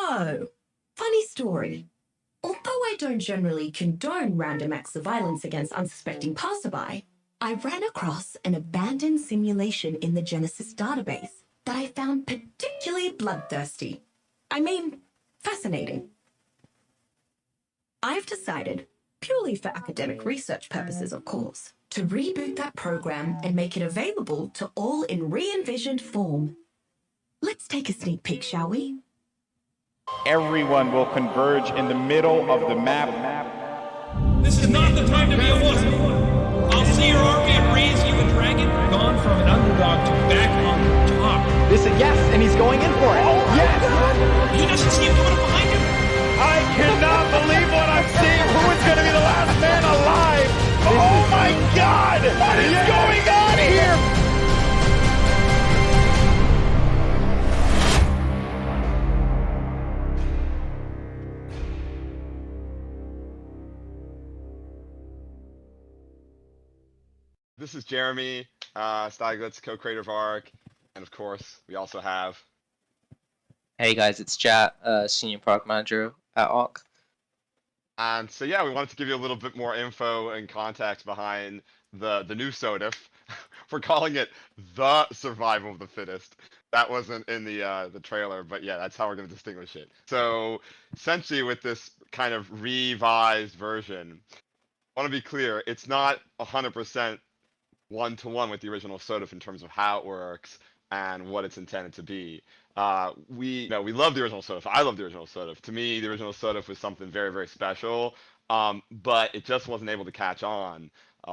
So, funny story. Although I don't generally condone random acts of violence against unsuspecting passerby, I ran across an abandoned simulation in the Genesis database that I found particularly bloodthirsty. I mean, fascinating. I've decided, purely for academic research purposes of course, to reboot that program and make it available to all in re-envisioned form. Let's take a sneak peek, shall we? Everyone will converge in the middle of the map. This is not the time to be a wuss. I'll see your army and raise you a dragon. Gone from an underdog to back on top. This is yes, and he's going in for it. Yes! He doesn't see him coming up behind him. I cannot believe what I'm seeing. Who is going to be the last man alive? Oh my God! What is going on here? This is Jeremy, Steiglitz, co-creator of ARK, and of course, we also have... Hey guys, it's Jat, Senior Product Manager at ARK. And so yeah, we wanted to give you a little bit more info and context behind the new SOTF. We're calling it the survival of the fittest. That wasn't in the trailer, but yeah, that's how we're going to distinguish it. So essentially with this kind of revised version, I want to be clear, it's not 100% one-to-one with the original SOTF in terms of how it works and what it's intended to be. We love the original SOTF. I love the original SOTF. To me, the original SOTF was something very, very special, but it just wasn't able to catch on.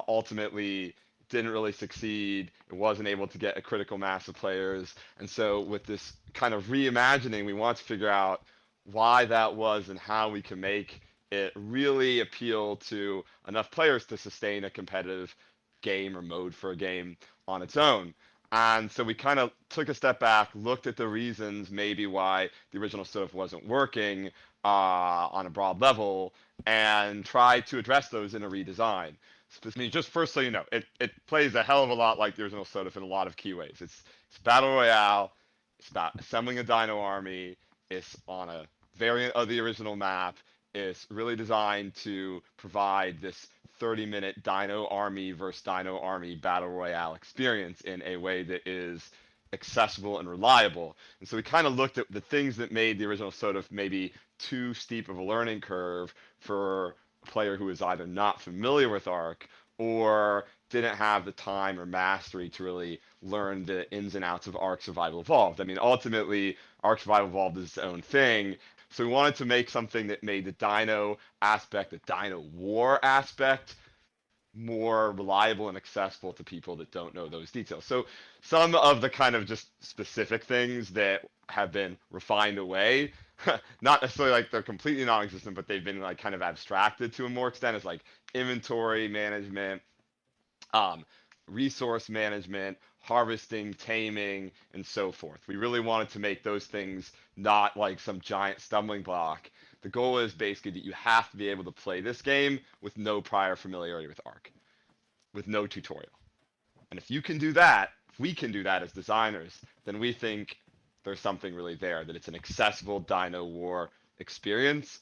Ultimately, didn't really succeed. It wasn't able to get a critical mass of players. And so with this kind of reimagining, we want to figure out why that was and how we can make it really appeal to enough players to sustain a competitive game or mode for a game on its own. And so we kind of took a step back, looked at the reasons maybe why the original SOTF wasn't working on a broad level, and tried to address those in a redesign. I mean, just first so you know, it plays a hell of a lot like the original SOTF in a lot of key ways. It's Battle Royale, it's about assembling a dino army, it's on a variant of the original map, it's really designed to provide this 30-minute Dino Army versus Dino Army Battle Royale experience in a way that is accessible and reliable. And so we kind of looked at the things that made the original SOTF maybe too steep of a learning curve for a player who is either not familiar with ARK or didn't have the time or mastery to really learn the ins and outs of ARK Survival Evolved. I mean, ultimately, ARK Survival Evolved is its own thing. So we wanted to make something that made the dino aspect, the dino war aspect, more reliable and accessible to people that don't know those details. So some of the kind of just specific things that have been refined away, not necessarily like they're completely non-existent, but they've been like kind of abstracted to a more extent, is like inventory management, resource management, harvesting, taming, and so forth. We really wanted to make those things not like some giant stumbling block. The goal is basically that you have to be able to play this game with no prior familiarity with ARK, with no tutorial. And if you can do that, if we can do that as designers, then we think there's something really there, that it's an accessible Dino War experience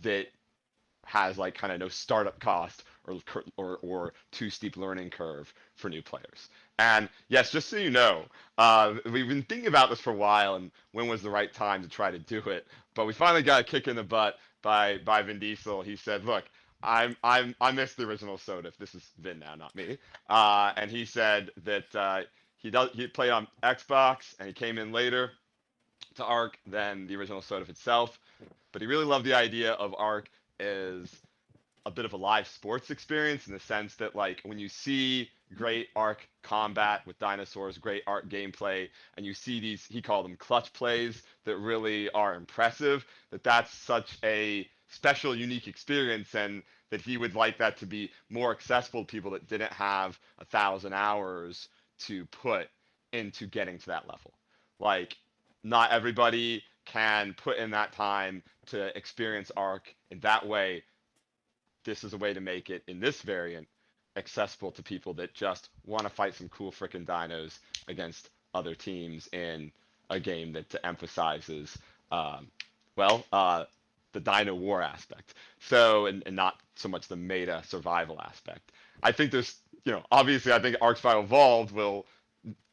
that has like kind of no startup cost or too steep learning curve for new players. And yes, just so you know, we've been thinking about this for a while and when was the right time to try to do it. But we finally got a kick in the butt by Vin Diesel. He said, "Look, I missed the original SOTF." This is Vin now, not me. And he said that he played on Xbox and he came in later to ARK than the original SOTF itself. But he really loved the idea of ARK as a bit of a live sports experience in the sense that like when you see great ARK combat with dinosaurs, great ARK gameplay, and you see these, he called them clutch plays that really are impressive, that's such a special, unique experience, and that he would like that to be more accessible to people that didn't have 1,000 hours to put into getting to that level. Like, not everybody can put in that time to experience ARK in that way. This is a way to make it, in this variant, accessible to people that just want to fight some cool frickin' dinos against other teams in a game that emphasizes Well, the Dino War aspect. So, and not so much the meta survival aspect. I think there's, obviously, I think Ark Survival Evolved will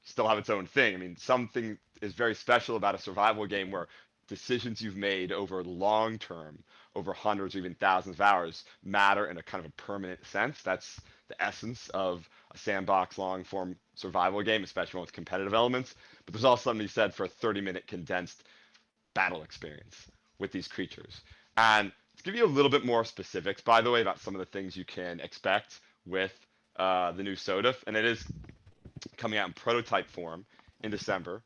still have its own thing. I mean, something is very special about a survival game where decisions you've made over long term, over hundreds or even thousands of hours, matter in a kind of a permanent sense. That's the essence of a sandbox long form survival game, especially one with competitive elements. But there's also something to be said for a 30-minute condensed battle experience with these creatures. And to give you a little bit more specifics, by the way, about some of the things you can expect with the new SOTF, and it is coming out in prototype form in December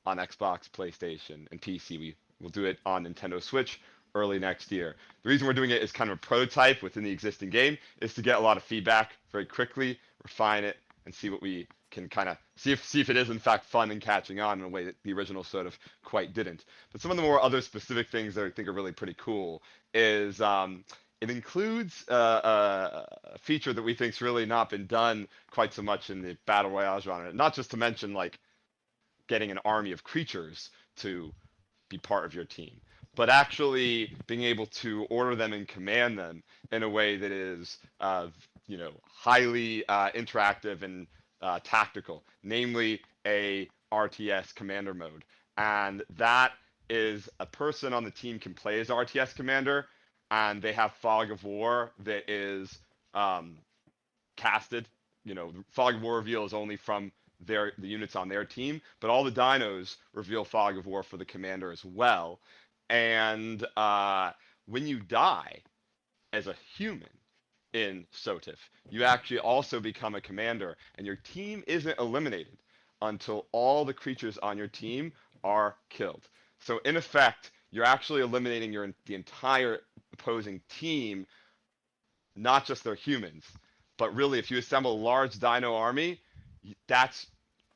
on Xbox, PlayStation, and PC. We will do it on Nintendo Switch early next year. The reason we're doing it is kind of a prototype within the existing game is to get a lot of feedback very quickly, refine it, and see what we can kind of see if it is in fact fun and catching on in a way that the original sort of quite didn't. But some of the more other specific things that I think are really pretty cool is it includes a feature that we think's really not been done quite so much in the battle royale genre. Not just to mention like getting an army of creatures to be part of your team, but actually being able to order them and command them in a way that is, highly interactive and tactical, namely a RTS commander mode. And that is a person on the team can play as RTS commander, and they have Fog of War that is casted. Fog of War reveal is only from the units on their team, but all the dinos reveal Fog of War for the commander as well. And when you die as a human in SOTF, you actually also become a commander, and your team isn't eliminated until all the creatures on your team are killed. So in effect, you're actually eliminating the entire opposing team, not just their humans. But really, if you assemble a large dino army, that's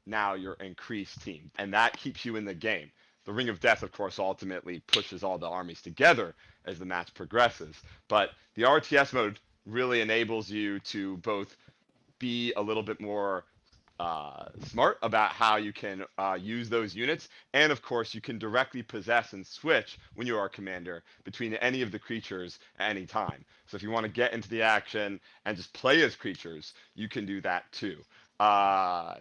now your increased team, and that keeps you in the game. The Ring of Death, of course, ultimately pushes all the armies together as the match progresses. But the RTS mode really enables you to both be a little bit more smart about how you can use those units, and of course you can directly possess and switch when you are a commander between any of the creatures at any time. So if you want to get into the action and just play as creatures, you can do that too.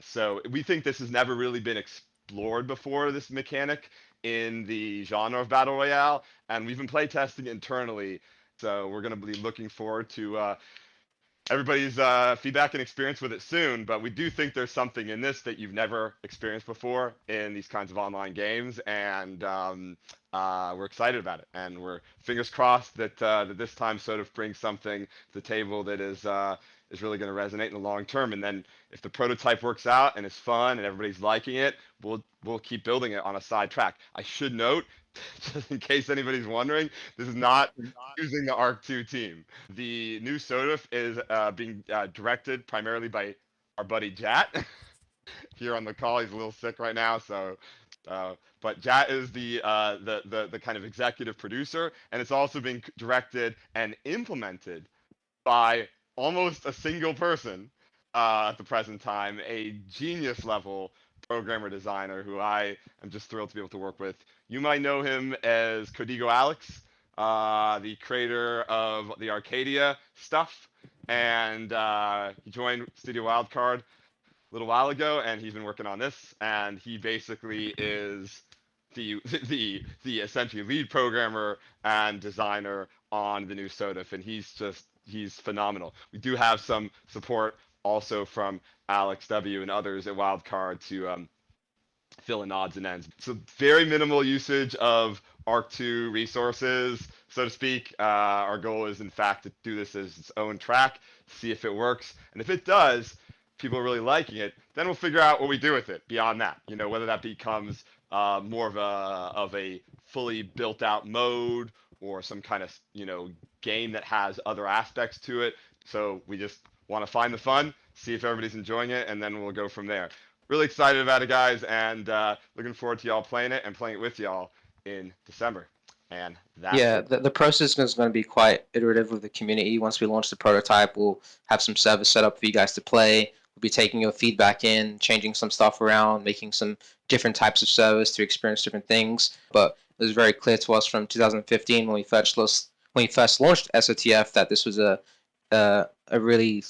So we think this has never really been explored before, this mechanic in the genre of battle royale, and we've been playtesting internally. So we're going to be looking forward to everybody's feedback and experience with it soon. But we do think there's something in this that you've never experienced before in these kinds of online games, and we're excited about it. And we're fingers crossed that that this time sort of brings something to the table that is really going to resonate in the long term. And then if the prototype works out and it's fun and everybody's liking it, we'll keep building it on a side track. I should note, just in case anybody's wondering, this is not using the ARK 2 team. The new SOTF is being directed primarily by our buddy Jat here on the call. He's a little sick right now, so but Jat is the kind of executive producer, and it's also being directed and implemented by almost a single person at the present time, a genius level programmer designer who I am just thrilled to be able to work with. You might know him as Codigo Alex, the creator of the Arcadia stuff, and he joined Studio Wildcard a little while ago, and he's been working on this, and he basically is the essentially lead programmer and designer on the new SOTF, and he's phenomenal. We do have some support also from Alex W and others at Wildcard to fill in odds and ends. So very minimal usage of ARK 2 resources, so to speak. Our goal is in fact to do this as its own track, see if it works, and if it does, people are really liking it, then we'll figure out what we do with it beyond that. Whether that becomes more of a fully built out mode or some kind of game that has other aspects to it. So we just want to find the fun, see if everybody's enjoying it, and then we'll go from there. Really excited about it, guys, and looking forward to y'all playing it and playing it with y'all in December. And that's the process is going to be quite iterative with the community. Once we launch the prototype, we'll have some servers set up for you guys to play. We'll be taking your feedback in, changing some stuff around, making some different types of servers to experience different things. But it was very clear to us from 2015 when we first launched SOTF that this was a really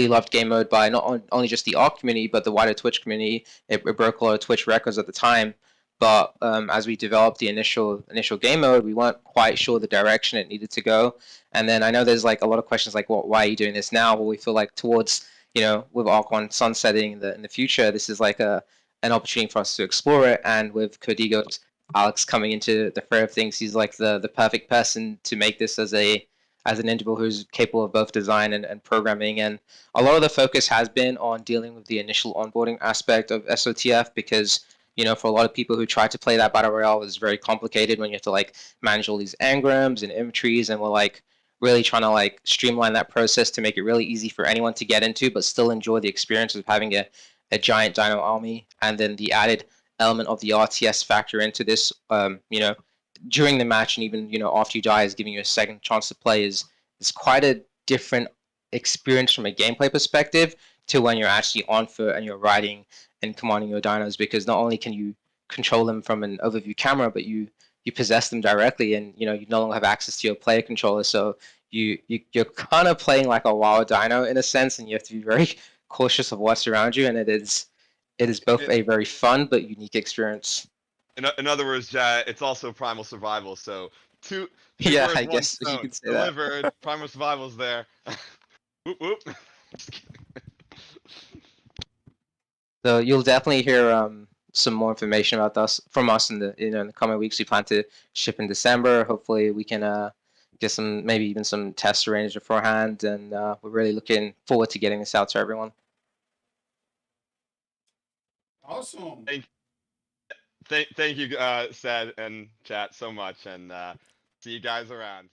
loved game mode by not only just the ARK community, but the wider Twitch community. It broke a lot of Twitch records at the time. But as we developed the initial game mode, we weren't quite sure the direction it needed to go. And then I know there's like a lot of questions like, well, why are you doing this now? Well, we feel like towards, with ARK 1 sunsetting in the future, this is like an opportunity for us to explore it. And with Codigo's Alex coming into the fray of things, he's like the perfect person to make this as an individual who's capable of both design and programming. And a lot of the focus has been on dealing with the initial onboarding aspect of SOTF because, for a lot of people who try to play that battle royale, it's very complicated when you have to like manage all these engrams and inventories, and we're like really trying to like streamline that process to make it really easy for anyone to get into, but still enjoy the experience of having a giant dino army. And then the added element of the RTS factor into this, during the match and even after you die, is giving you a second chance to play is quite a different experience from a gameplay perspective to when you're actually on foot and you're riding and commanding your dinos, because not only can you control them from an overview camera, but you possess them directly, and you no longer have access to your player controller, so you're kind of playing like a wild dino in a sense, and you have to be very cautious of what's around you, and it is both a very fun but unique experience. In other words, it's also primal survival. So two Yeah, birds, I one guess you stone. could say Delivered. Primal survival's there. Whoop whoop. So you'll definitely hear some more information about us from us in the coming weeks. We plan to ship in December. Hopefully, we can get some, maybe even some tests arranged beforehand, and we're really looking forward to getting this out to everyone. Awesome. Thank you, Sad and chat, so much, and see you guys around.